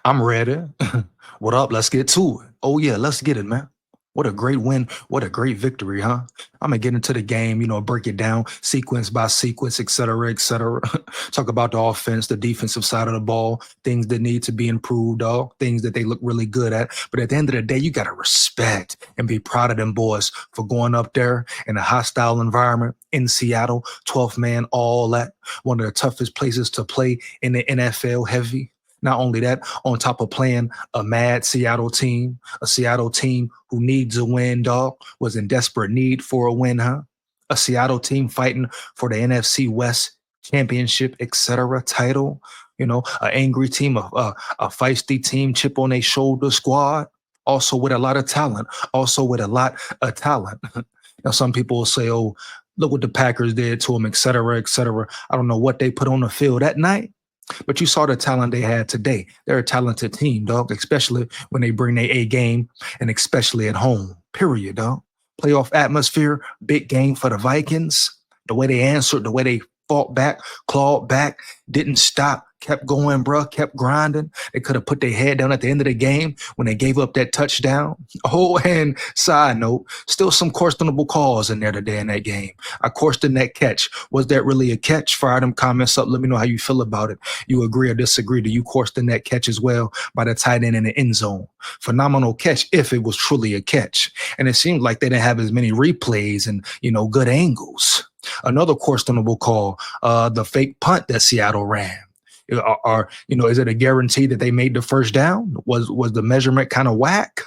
I'm ready. What up? Let's get to it. Oh, yeah, let's get it, man. What a great win. What a great victory, huh? I'm going to get into the game, break it down sequence by sequence, et cetera, et cetera. Talk about the offense, the defensive side of the ball, things that need to be improved, dog, things that they look really good at. But at the end of the day, you got to respect and be proud of them boys for going up there in a hostile environment in Seattle, 12th man, all that. One of the toughest places to play in the NFL heavy. Not only that, on top of playing a mad Seattle team, a Seattle team who needs a win, dog, was in desperate need for a win, huh? A Seattle team fighting for the NFC West championship, etc. title. An angry team, a feisty team, chip on their shoulder squad, also with a lot of talent, Now, some people will say, oh, look what the Packers did to them, etc., etc. I don't know what they put on the field that night. But you saw the talent they had today. They're a talented team, dog, especially when they bring their A game and especially at home, period, dog. Playoff atmosphere, big game for the Vikings. The way they answered, the way they fought back, clawed back, didn't stop, kept going, bruh, kept grinding. They could have put their head down at the end of the game when they gave up that touchdown. Oh, and side note, still some questionable calls in there today in that game. I questioned that catch. Was that really a catch? Fire them comments up. Let me know how you feel about it. You agree or disagree? Do you question that catch as well by the tight end in the end zone? Phenomenal catch if it was truly a catch. And it seemed like they didn't have as many replays and, good angles. Another questionable call, the fake punt that Seattle ran. Is it a guarantee that they made the first down? Was the measurement kind of whack?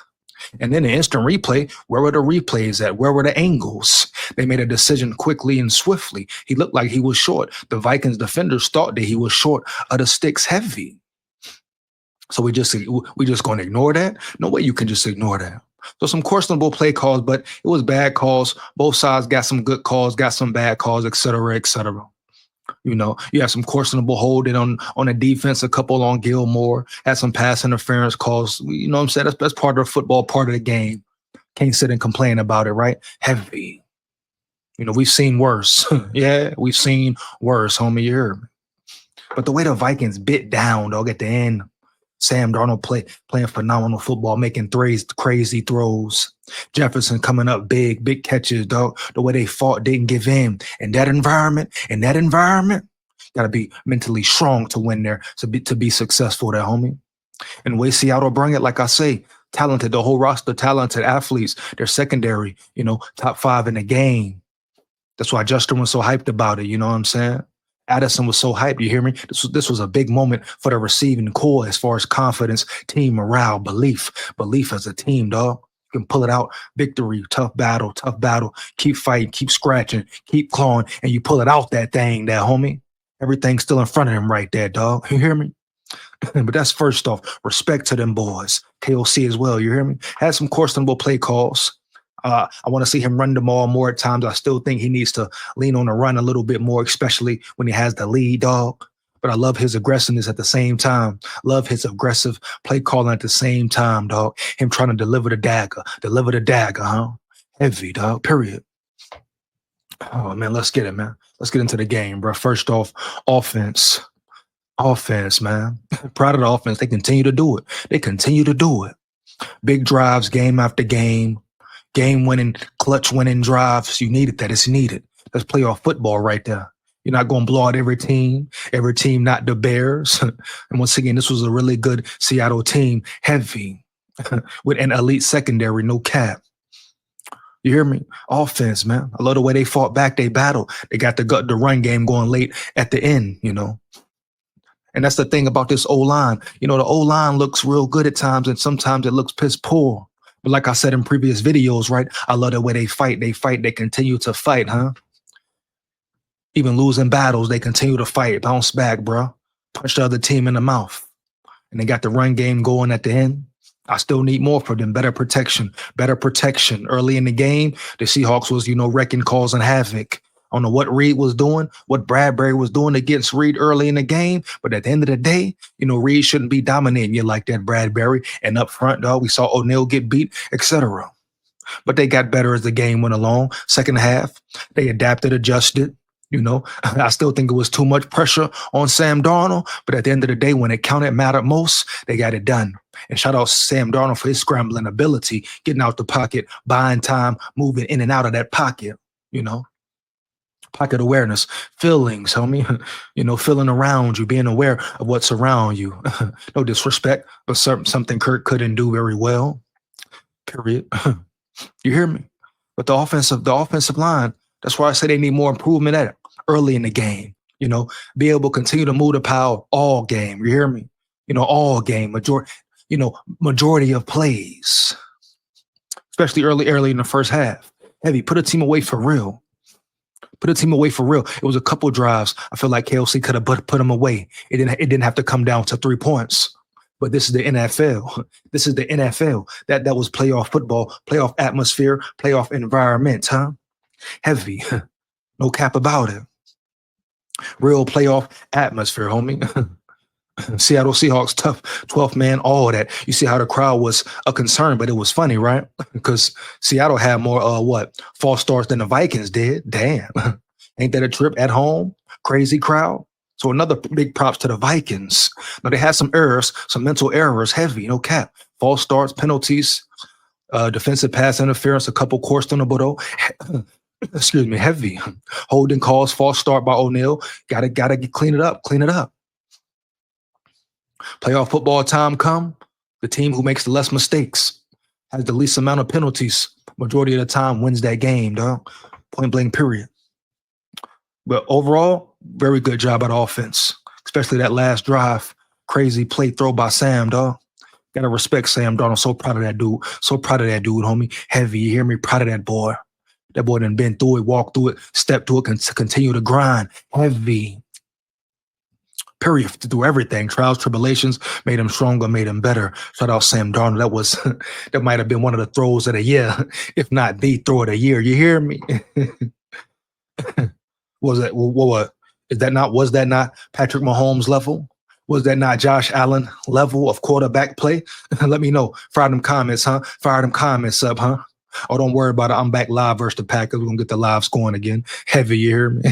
And then the instant replay, where were the replays at? Where were the angles? They made a decision quickly and swiftly. He looked like he was short. The Vikings defenders thought that he was short of the sticks heavy. So we just going to ignore that? No way you can just ignore that. So some questionable play calls, but it was bad calls. Both sides got some good calls, got some bad calls, et cetera, et cetera. You have some questionable holding on the defense, a couple on Gilmore, had some pass interference calls. You know what I'm saying? That's part of the football, part of the game. Can't sit and complain about it, right? Heavy. We've seen worse. Yeah, we've seen worse, homie. You heard me. But the way the Vikings bit down, dog, at the end, Sam Darnold playing phenomenal football, making crazy throws. Jefferson coming up big catches, dog. The way they fought, didn't give in. In that environment, got to be mentally strong to win there, to be successful there, homie. And the way Seattle bring it, like I say, talented, the whole roster, talented athletes. They're secondary, top 5 in the game. That's why Justin was so hyped about it, you know what I'm saying? Addison was so hyped, you hear me? This was a big moment for the receiving core as far as confidence, team morale, belief as a team, dog. You can pull it out, victory, tough battle, keep fighting, keep scratching, keep clawing, and you pull it out that thing there, homie. Everything's still in front of him right there, dog. You hear me? But that's first off, respect to them boys. KOC as well, you hear me? Had some questionable play calls. I want to see him run the ball more at times. I still think he needs to lean on the run a little bit more, especially when he has the lead, dog. But I love his aggressiveness at the same time. Love his aggressive play calling at the same time, dog. Him trying to deliver the dagger, huh? Heavy, dog, period. Oh, man, let's get it, man. Let's get into the game, bro. First off, offense, man. Proud of the offense. They continue to do it. Big drives, game after game. Game-winning, clutch-winning drives. You needed that. It's needed. That's playoff football right there. You're not going to blow out every team, not the Bears. And once again, this was a really good Seattle team, heavy, with an elite secondary, no cap. You hear me? Offense, man. I love the way they fought back. They battled. They got the run game going late at the end, And that's the thing about this O-line. The O-line looks real good at times, and sometimes it looks piss poor. But like I said in previous videos, right? I love the way they fight. They continue to fight, huh? Even losing battles, they continue to fight. Bounce back, bro. Punch the other team in the mouth. And they got the run game going at the end. I still need more for them. Better protection. Early in the game, the Seahawks was, wrecking, causing havoc. I don't know what Reed was doing, what Bradbury was doing against Reed early in the game. But at the end of the day, Reed shouldn't be dominating you like that, Bradbury. And up front, dog, we saw O'Neal get beat, etc. But they got better as the game went along. Second half, they adapted, adjusted. You know, I still think it was too much pressure on Sam Darnold, but at the end of the day, when it counted, mattered most, they got it done. And shout out Sam Darnold for his scrambling ability, getting out the pocket, buying time, moving in and out of that pocket, you know. Pocket awareness, feelings, homie, feeling around you, being aware of what's around you. No disrespect, but something Kirk couldn't do very well, period. You hear me? But the offensive line, that's why I say they need more improvement at it early in the game. Be able to continue to move the power all game. You hear me? All game, majority of plays, especially early in the first half. Heavy, put a team away for real. Put a team away for real. It was a couple drives. I feel like KOC could have put them away. It didn't have to come down to 3 points. But this is the NFL. This is the NFL. That was playoff football, playoff atmosphere, playoff environment, huh? Heavy. No cap about it. Real playoff atmosphere, homie. Seattle Seahawks, tough 12th man, all of that. You see how the crowd was a concern, but it was funny, right? Because Seattle had more false starts than the Vikings did. Damn. Ain't that a trip at home? Crazy crowd. So another big props to the Vikings. Now they had some errors, some mental errors, heavy, no cap. False starts, penalties, defensive pass interference, a couple coursed on the Bordeaux. Excuse me, heavy. Holding calls, false start by O'Neal. Gotta clean it up. Playoff football time come, the team who makes the less mistakes, has the least amount of penalties, majority of the time wins that game, dog. Point blank, period. But overall, very good job at offense, especially that last drive. Crazy play throw by Sam, dog. Gotta respect Sam Darnold. So proud of that dude. Homie. Heavy, you hear me? Proud of that boy. That boy done been through it, walked through it, stepped through it, continue to grind. Heavy. Period. To do everything. Trials, tribulations made him stronger, made him better. Shout out Sam Darnold. That might have been one of the throws of the year, if not the throw of the year. You hear me? Was that not Patrick Mahomes level? Was that not Josh Allen level of quarterback play? Let me know. Fire them comments, huh? Fire them comments up, huh? Oh, don't worry about it. I'm back live versus the Packers. We're going to get the lives going again. Heavy, you hear me?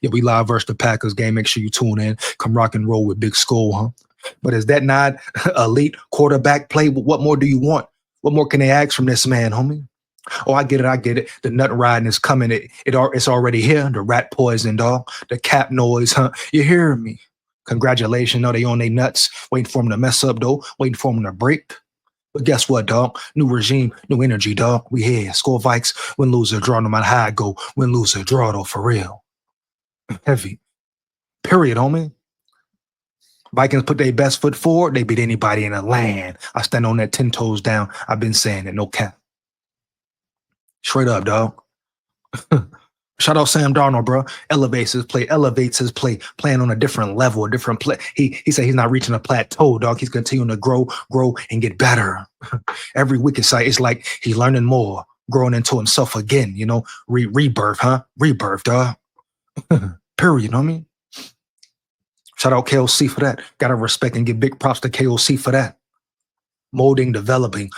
Yeah, we live versus the Packers game. Make sure you tune in. Come rock and roll with Big SKOL, huh? But is that not elite quarterback play? What more do you want? What more can they ask from this man, homie? Oh, I get it. The nut riding is coming. It's already here. The rat poison, dog. The cap noise, huh? You hear me? Congratulations. No, they on their nuts. Waiting for them to mess up, though. Waiting for them to break. But guess what, dog? New regime, new energy, dog. We here. Score Vikes. Win, lose, or draw. No matter how I go. Win, lose, or draw, though, for real. Heavy. Period, homie. Vikings put their best foot forward. They beat anybody in the land. I stand on that 10 toes down. I've been saying it. No cap. Straight up, dog. Shout out Sam Darnold, bro. Elevates his play, playing on a different level, a different play. He said he's not reaching a plateau, dog. He's continuing to grow, and get better. Every week it's like he's learning more, growing into himself again, rebirth, huh? Rebirth, dog. Period, you know what I mean? Shout out KOC for that. Gotta respect and give big props to KOC for that. Molding, developing.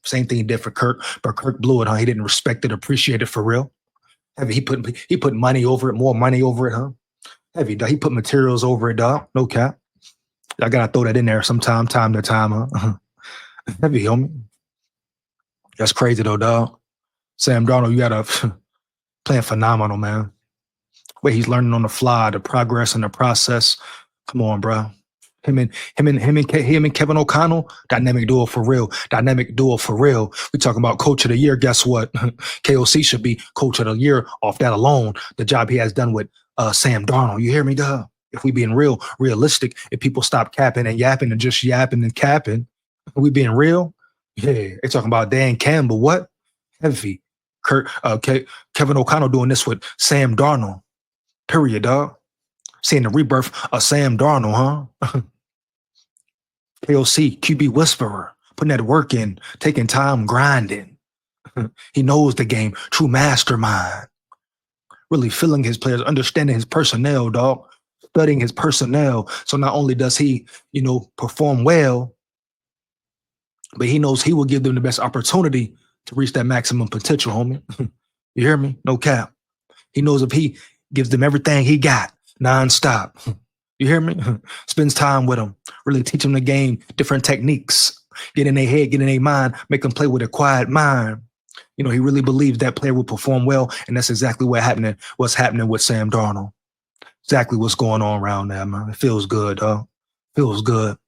Same thing he did for Kirk, but Kirk blew it, huh? He didn't respect it, appreciate it for real. Heavy, he put money over it, more money over it, huh? Heavy, dog. He put materials over it, dog. No cap. I gotta throw that in there time to time, huh? Heavy, homie. That's crazy though, dog. Sam Darnold, you gotta playing phenomenal, man. Wait, he's learning on the fly, the progress and the process. Come on, bro. Him and Kevin O'Connell, dynamic duo for real. We talking about coach of the year. Guess what? KOC should be coach of the year off that alone. The job he has done with Sam Darnold. You hear me, dog? If we being realistic, if people stop capping and yapping and just yapping and capping, we being real? Yeah, they talking about Dan Campbell. What? Heavy. Kevin O'Connell doing this with Sam Darnold. Period, dog. Seeing the rebirth of Sam Darnold, huh? KOC, QB whisperer, putting that work in, taking time, grinding. He knows the game, true mastermind. Really feeling his players, understanding his personnel, dog. Studying his personnel. So not only does he, perform well, but he knows he will give them the best opportunity to reach that maximum potential, homie. You hear me? No cap. He knows if he gives them everything he got, nonstop. You hear me? Spends time with them, really teach them the game, different techniques, get in their head, get in their mind, make them play with a quiet mind. You know, he really believes that player will perform well, and that's exactly what's happening with Sam Darnold. Exactly what's going on around there, man. It feels good, dog. Feels good.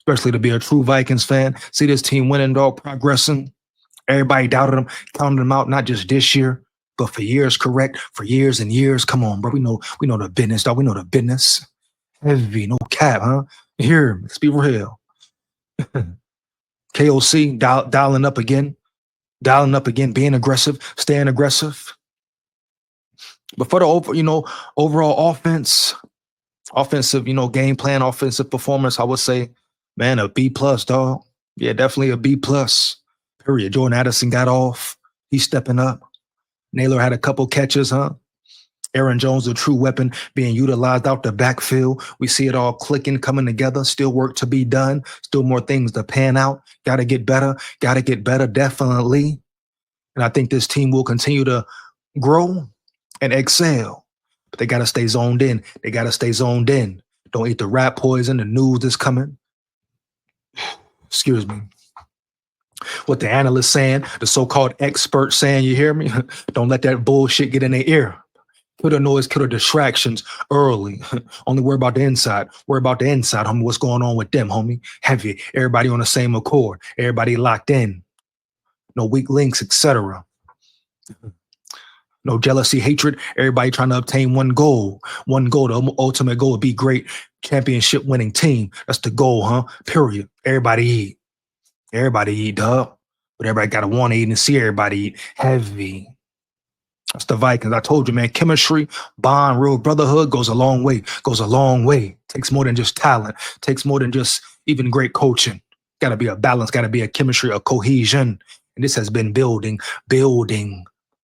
Especially to be a true Vikings fan. See this team winning, dog, progressing. Everybody doubted them, counted them out, not just this year, but for years, correct? For years and years. Come on, bro. We know the business, dog. We know the business. Heavy, no cap, huh? Here, let's be real. KOC dialing up again, being aggressive, staying aggressive. But for the overall offensive, game plan, offensive performance, I would say, man, a B plus, dog. Yeah, definitely a B plus. Period. Jordan Addison got off. He's stepping up. Naylor had a couple catches, huh? Aaron Jones, a true weapon, being utilized out the backfield. We see it all clicking, coming together. Still work to be done. Still more things to pan out. Got to get better. Definitely. And I think this team will continue to grow and excel. But they got to stay zoned in. Don't eat the rat poison. The news is coming. Excuse me. What the analysts saying, the so-called experts saying, you hear me? Don't let that bullshit get in their ear. Kill the noise, kill the distractions early. Only worry about the inside. Homie. What's going on with them, homie? Heavy. Everybody on the same accord. Everybody locked in. No weak links, etc. No jealousy, hatred. Everybody trying to obtain one goal. The ultimate goal would be great championship winning team. That's the goal, huh? Period. Everybody eat, dog. But everybody got to want to eat and see everybody eat. Heavy. That's the Vikings. I told you, man, chemistry, bond, real brotherhood goes a long way. Takes more than just talent. Takes more than just even great coaching. Got to be a balance. Got to be a chemistry, a cohesion. And this has been building,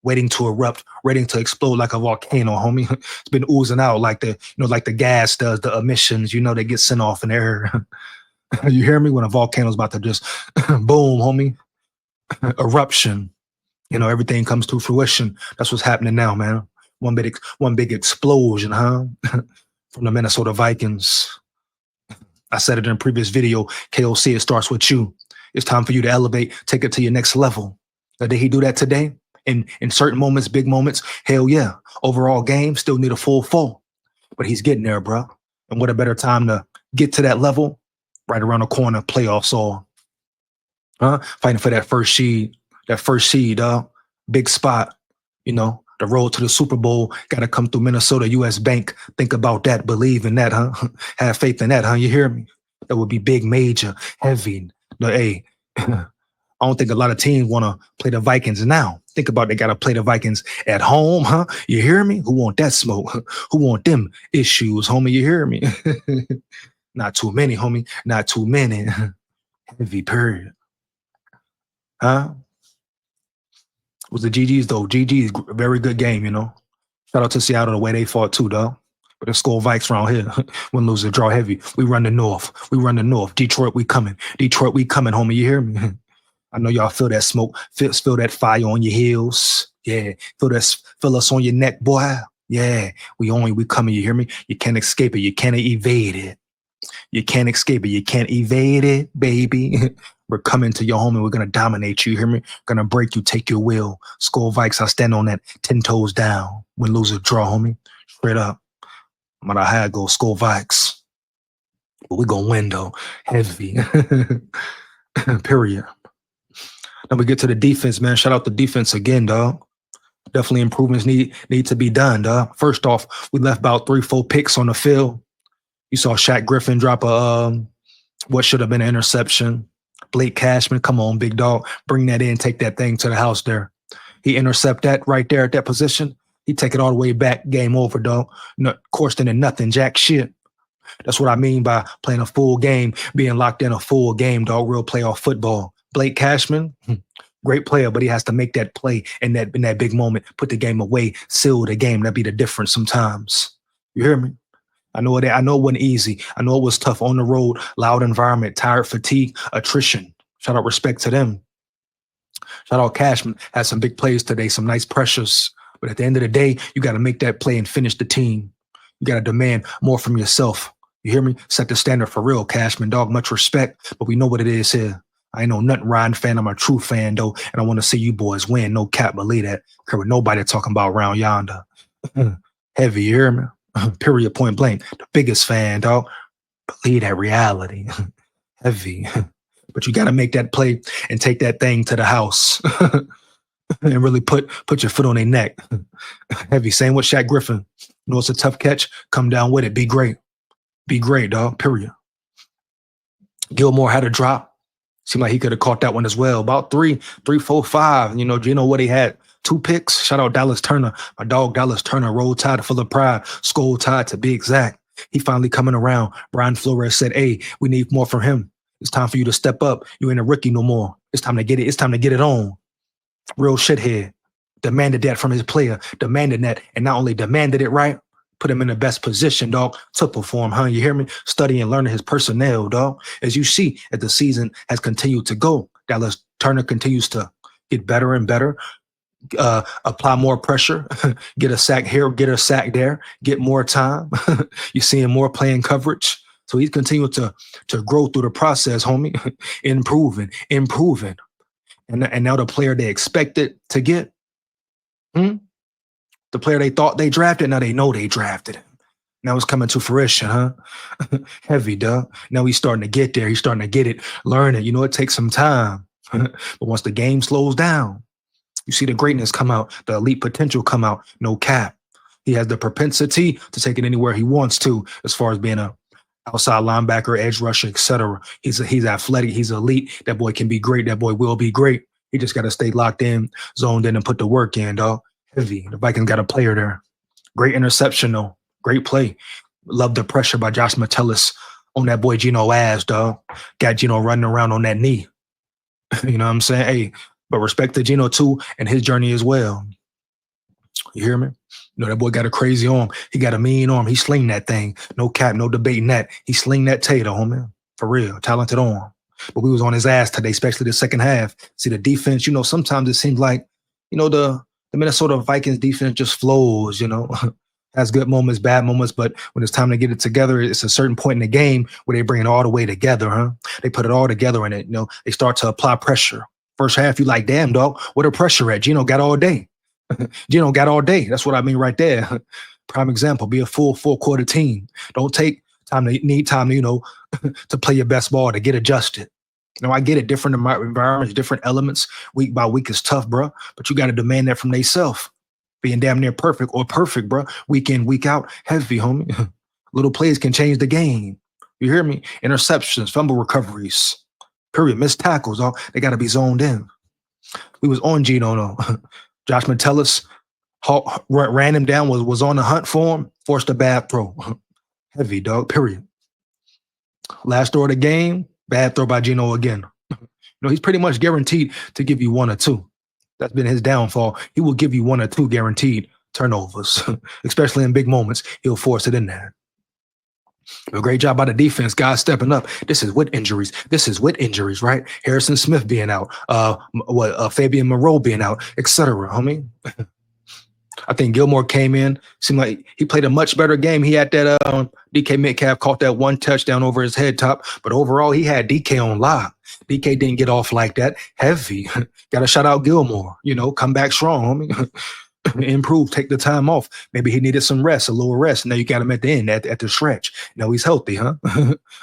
waiting to erupt, waiting to explode like a volcano, homie. It's been oozing out like the gas does, the emissions, they get sent off in the air. You hear me? When a volcano's about to just boom, homie. Eruption. Everything comes to fruition. That's what's happening now, man. One big explosion, huh? From the Minnesota Vikings. I said it in a previous video. KOC, it starts with you. It's time for you to elevate, take it to your next level. Now, did he do that today? In certain moments, big moments, hell yeah. Overall game, still need a full. But he's getting there, bro. And what a better time to get to that level? Right around the corner, playoffs all. Fighting for that first seed, dog. Big spot. The road to the Super Bowl got to come through Minnesota US Bank. Think about that. Believe in that, huh? Have faith in that, huh? You hear me? That would be big, major, heavy. Hey, I don't think a lot of teams want to play the Vikings now. Think about they got to play the Vikings at home, huh? You hear me? Who want that smoke? Who want them issues, homie? You hear me? Not too many, homie. Not too many. Heavy period. Huh? It was the GGs, though. GG's, very good game, Shout out to Seattle, the way they fought, too, dog. But the SKOL Vikes around here, win, lose, or draw heavy. We run the North. Detroit, we coming, homie. You hear me? I know y'all feel that smoke, feel that fire on your heels. Yeah, feel us on your neck, boy. Yeah, we coming, you hear me? You can't escape it. You can't evade it. You can't escape it. You can't evade it, baby. We're coming to your home and we're going to dominate you. You hear me? Going to break you, take your will. SKOL Vikes, I stand on that 10 toes down. Win, lose, or draw, homie. Straight up. No matter how it goes, SKOL Vikes. But we're going to win, though. Heavy. Period. Then we get to the defense, man. Shout out the defense again, dog. Definitely improvements need to be done, dog. First off, we left about 3-4 picks on the field. You saw Shaq Griffin drop what should have been an interception. Blake Cashman, come on, big dog. Bring that in, take that thing to the house there. He intercept that right there at that position. He take it all the way back. Game over, dog. No, course, then nothing, jack shit. That's what I mean by playing a full game, being locked in a full game, dog. Real playoff football. Blake Cashman, great player, but he has to make that play in that big moment, put the game away, seal the game. That'd be the difference sometimes. You hear me? I know it wasn't easy. I know it was tough on the road, loud environment, tired, fatigue, attrition. Shout out respect to them. Shout out Cashman. Had some big plays today, some nice pressures. But at the end of the day, you got to make that play and finish the team. You got to demand more from yourself. You hear me? Set the standard for real, Cashman, dog. Much respect, but we know what it is here. I ain't no nothing Ryan fan. I'm a true fan, though, and I want to see you boys win. No cap, believe that. Care what nobody talking about around yonder. Heavy, you hear me? Period, point blank. The biggest fan, dog. Believe that reality. Heavy. But you got to make that play and take that thing to the house and really put your foot on their neck. Heavy. Same with Shaq Griffin. You know it's a tough catch. Come down with it. Be great. Be great, dog. Period. Gilmore had a drop. Seemed like he could have caught that one as well. About 3, 4, 5. You know, Gino, what he had? 2 picks. Shout out Dallas Turner. My dog Dallas Turner. Roll Tide full of pride. SKOL Tide to be exact. He finally coming around. Brian Flores said, hey, we need more from him. It's time for you to step up. You ain't a rookie no more. It's time to get it. It's time to get it on. Real shithead. Demanded that from his player. Demanded that. And not only demanded it right, put him in the best position, dog, to perform, huh? You hear me? Studying and learning his personnel, dog. As you see, as the season has continued to go, Dallas Turner continues to get better and better. Apply more pressure, get a sack here, get a sack there, get more time. You're seeing more playing coverage. So he's continuing to grow through the process, homie, improving. And now the player they expected to get, the player they thought they drafted, now they know they drafted him. Now it's coming to fruition, huh? Heavy, dog. Now he's starting to get there. He's starting to get it, learn it. You know, it takes some time. But once the game slows down, you see the greatness come out, the elite potential come out, no cap. He has the propensity to take it anywhere he wants to, as far as being a outside linebacker, edge rusher, etc. He's athletic, he's elite. That boy can be great. That boy will be great. He just got to stay locked in, zoned in, and put the work in, dog. Heavy. The Vikings got a player there. Great interception, though. Great play. Love the pressure by Josh Metellus on that boy Gino ass, dog. Got Gino running around on that knee. You know what I'm saying? Hey, but respect to Gino, too, and his journey as well. You hear me? You know, that boy got a crazy arm. He got a mean arm. He sling that thing. No cap, no debating that. He sling that tater, homie. For real. Talented arm. But we was on his ass today, especially the second half. See, the defense, you know, sometimes it seems like, you know, the Minnesota Vikings defense just flows, you know. Has good moments, bad moments, but when it's time to get it together, it's a certain point in the game where they bring it all the way together, huh? They put it all together in it, you know. They start to apply pressure. First half, you like, damn, dog, where the pressure at? Gino got all day. Gino got all day. That's what I mean right there. Prime example, be a full quarter team. Don't take time to need time to, you know, to play your best ball, to get adjusted. You know, I get it. Different environments, different elements. Week by week is tough, bro. But you got to demand that from themselves. Being damn near perfect or perfect, bro. Week in, week out. Heavy, homie. Little plays can change the game. You hear me? Interceptions, fumble recoveries. Period. Missed tackles. All they got to be zoned in. We was on Gino, though. Josh Metellus ran him down, was on the hunt for him, forced a bad throw. Heavy, dog, period. Last throw of the game, bad throw by Gino again. You know, he's pretty much guaranteed to give you 1 or 2. That's been his downfall. He will give you 1 or 2 guaranteed turnovers, especially in big moments. He'll force it in there. A great job by the defense, guys stepping up. This is with injuries. Right? Harrison Smith being out, Fabian Moreau being out, etc. Homie. I think Gilmore came in, seemed like he played a much better game. He had that DK Metcalf caught that 1 touchdown over his head top, but overall he had DK on lock. DK didn't get off like that. Heavy. Got to shout out Gilmore. You know, come back strong, homie. Improve, take the time off. Maybe he needed some rest, a little rest. Now you got him at the end, at the stretch. Now he's healthy, huh?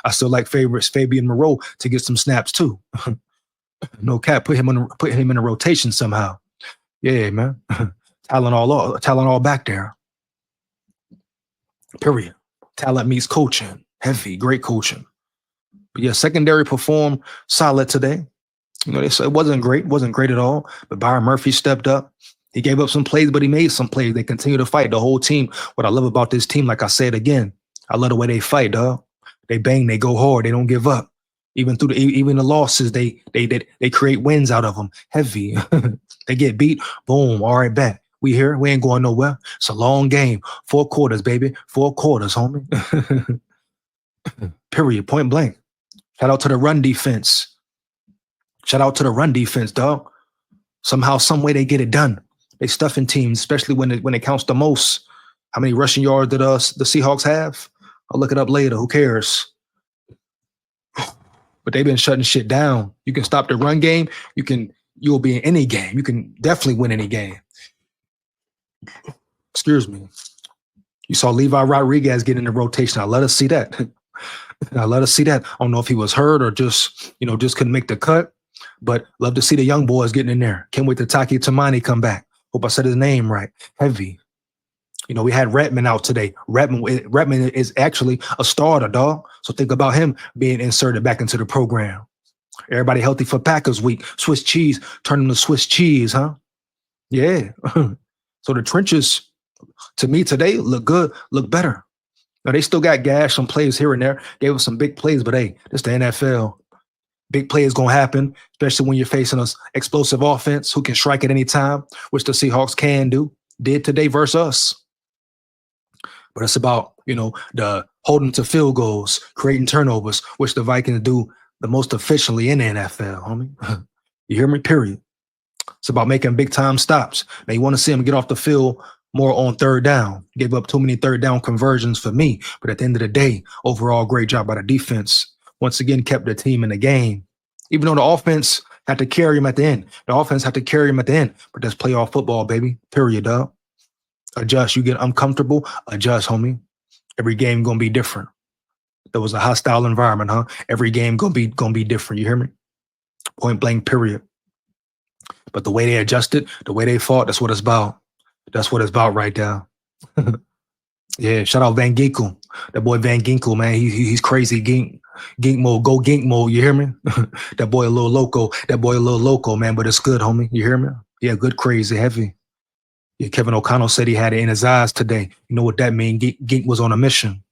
I still like Fabian Moreau to get some snaps too. No cap, put him in a rotation somehow. Yeah, man. Talent all back there. Period. Talent meets coaching. Heavy, great coaching. But yeah, secondary performed solid today. You know, it wasn't great at all. But Byron Murphy stepped up. He gave up some plays, but he made some plays. They continue to fight. The whole team. What I love about this team, like I said again, I love the way they fight, dog. They bang, they go hard, they don't give up. Even through even the losses, they create wins out of them. Heavy. They get beat. Boom. All right, back. We here. We ain't going nowhere. It's a long game. 4 quarters, baby. 4 quarters, homie. Period. Point blank. Shout out to the run defense. Dog. Somehow, some way they get it done. They stuffing teams, especially when it counts the most. How many rushing yards did the Seahawks have? I'll look it up later. Who cares? But they've been shutting shit down. You can stop the run game. You'll be in any game. You can definitely win any game. Excuse me. You saw Levi Rodriguez get in the rotation. I let us see that. I let us see that. I don't know if he was hurt or just couldn't make the cut. But love to see the young boys getting in there. Can't wait to Taki Tamani come back. Hope I said his name right. Heavy. We had Redmond out today. Redmond is actually a starter, dog. So think about him being inserted back into the program. Everybody healthy for Packers week. Swiss cheese, turn them to Swiss cheese, huh? Yeah. So the trenches, to me today, look good, look better. Now, they still got gash some plays here and there. Gave us some big plays, but hey, it's the NFL. Big play is going to happen, especially when you're facing an explosive offense who can strike at any time, which the Seahawks can do. Did today versus us. But it's about, the holding to field goals, creating turnovers, which the Vikings do the most efficiently in the NFL, homie. You hear me? Period. It's about making big-time stops. Now, you want to see them get off the field more on third down. Gave up too many third down conversions for me. But at the end of the day, overall, great job by the defense. Once again, kept the team in the game. Even though the offense had to carry him at the end. The offense had to carry him at the end. But that's playoff football, baby. Period, dog. Adjust. You get uncomfortable, adjust, homie. Every game gonna be different. There was a hostile environment, huh? Every game gonna be different. You hear me? Point blank, period. But the way they adjusted, the way they fought, that's what it's about. That's what it's about right there. Yeah, shout out Van Ginkel. That boy Van Ginkel, man, he's crazy. Gink mode, go Gink mode. You hear me? That boy a little loco, man. But it's good, homie. You hear me? Yeah, good, crazy, heavy. Yeah, Kevin O'Connell said he had it in his eyes today. You know what that means? Gink was on a mission.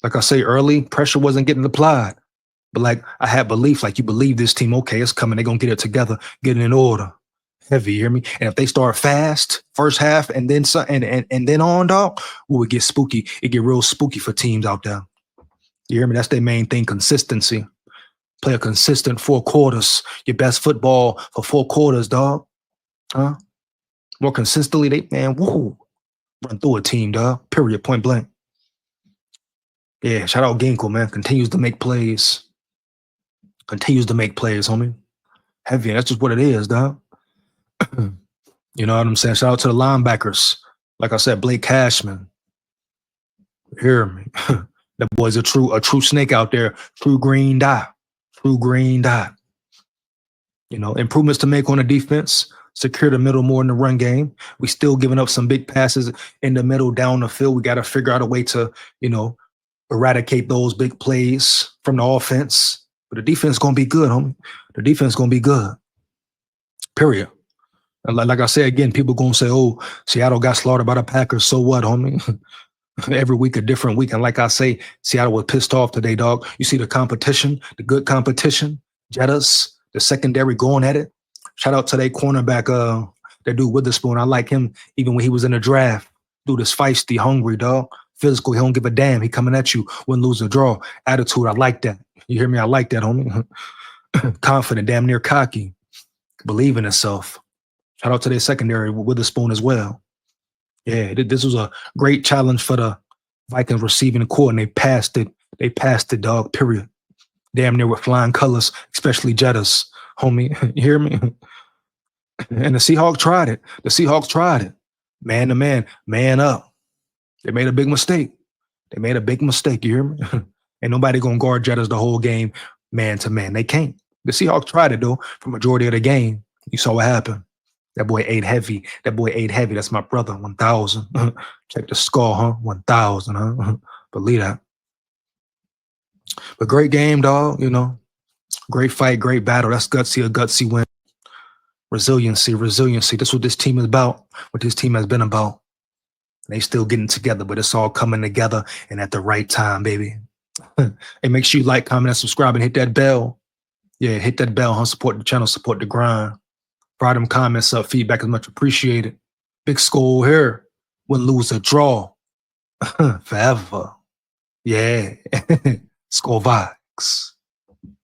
Like I say early, pressure wasn't getting applied. But like I had belief, like you believe this team, okay, it's coming. They're going to get it together, get it in order. Heavy, you hear me? And if they start fast, first half, and then and then on, dog, we would get spooky. It get real spooky for teams out there. You hear me? That's their main thing, consistency. Play a consistent 4 quarters. Your best football for 4 quarters, dog. Huh? More consistently, run through a team, dog. Period, point blank. Yeah, shout out Ginkel, man. Continues to make plays. Continues to make plays, homie. Heavy, that's just what it is, dog. You know what I'm saying? Shout out to the linebackers. Like I said, Blake Cashman. Hear me? That boy's a true snake out there. True green dot. True green dot. Improvements to make on the defense. Secure the middle more in the run game. We still giving up some big passes in the middle down the field. We got to figure out a way to, eradicate those big plays from the offense. But the defense is going to be good, homie. The defense is going to be good. Period. And like I say again, people going to say, oh, Seattle got slaughtered by the Packers. So what, homie? Every week a different week. And like I say, Seattle was pissed off today, dog. You see the competition, the good competition, Jettas, the secondary going at it. Shout out to their cornerback, that dude Witherspoon. I like him even when he was in the draft. Dude is feisty, hungry, dog. Physical, he don't give a damn. He coming at you, win, lose, or draw. Attitude, I like that. You hear me? I like that, homie. Confident, damn near cocky. Believe in himself. Shout out to their secondary with Witherspoon as well. Yeah, this was a great challenge for the Vikings receiving core, and they passed it. They passed it, dog, period. Damn near with flying colors, especially Jettas, homie. You hear me? And the Seahawks tried it. The Seahawks tried it. Man to man, man up. They made a big mistake. They made a big mistake, you hear me? Ain't nobody going to guard Jettas the whole game man to man. They can't. The Seahawks tried it, though, for majority of the game. You saw what happened. That boy ate heavy. That boy ate heavy. That's my brother, 1,000. Check the score, huh? 1,000, huh? Believe that. But great game, dog, Great fight, great battle. That's gutsy, a gutsy win. Resiliency. That's what this team is about, what this team has been about. They still getting together, but it's all coming together and at the right time, baby. Hey, make sure you like, comment, and subscribe, and hit that bell. Yeah, hit that bell, huh? Support the channel, support the grind. Fire them comments up. Feedback is much appreciated. Big SKOL here. Win, lose, or draw. Forever. Yeah. SKOL VIKES.